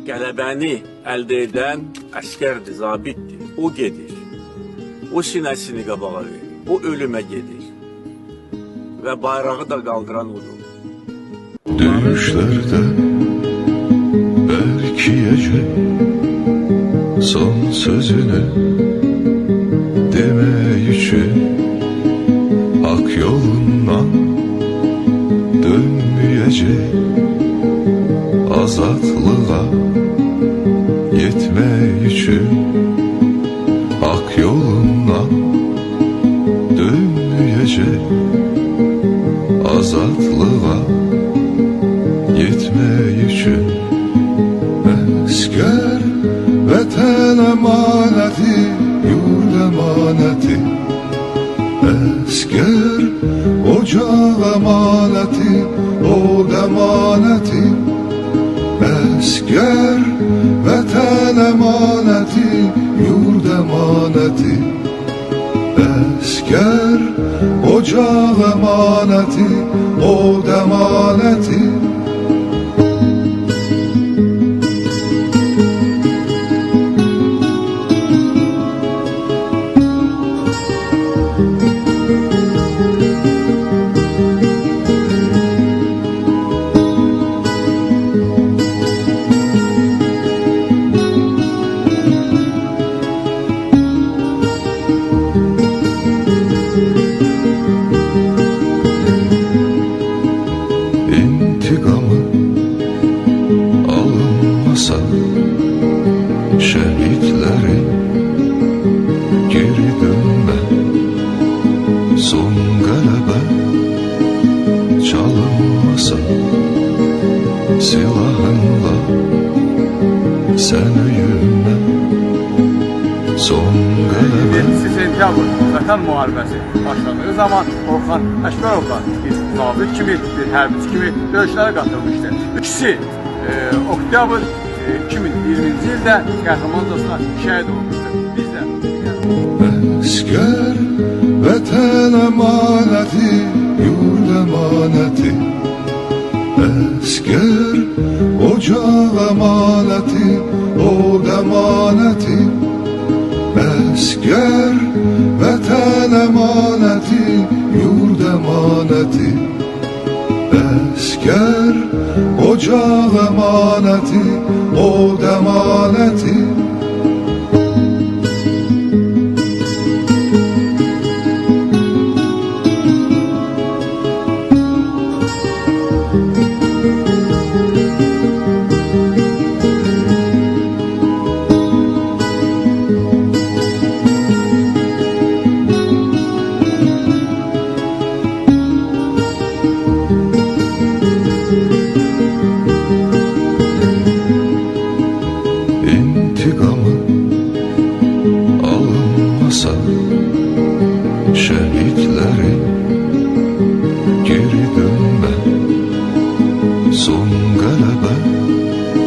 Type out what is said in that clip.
Qələbəni əldə edən əskərdir, zabitdir. O gedir. O sinəsini qabağa verir. O ölümə gedir. Və bayrağı da qaldıran odur. Döyüşlərdə bərkiyəcək son sözünü demək üçün hak yolundan dönməyəcək, azadlığa yetmək üçün hak yolundan dönməyəcək, azadlığa yetmək üçün. Əskər vətən əmanəti, yurd əmanəti, əskər ocaq əmanəti, od əmanəti, əskər vətən əmanəti, yurd əmanəti, əskər ocaq əmanəti, od əmanəti. İntiqamı alınmasa şəhidlərin geri dönmə, son qələbə çalınmasa silahınla sən öyünmə, son qələbə. 7 sentyabr Vətən müharibəsi başladığı zaman Orxan Əkbərovla bir zabit kimi, bir hərbiçi kimi döyüşlərə qatılmışdı. İkisi oktyabr 2020-ci ildə qəhrəmancasına şəhid olmuşdur. Biz də Əskər vətən əmanəti, yurd əmanəti, əskər ocaq əmanəti, od əmanəti, əskər vətən əmanəti, yurd əmanəti, əskər ocaq əmanəti, od əmanəti. İntiqamı alınmasa şəhidlərin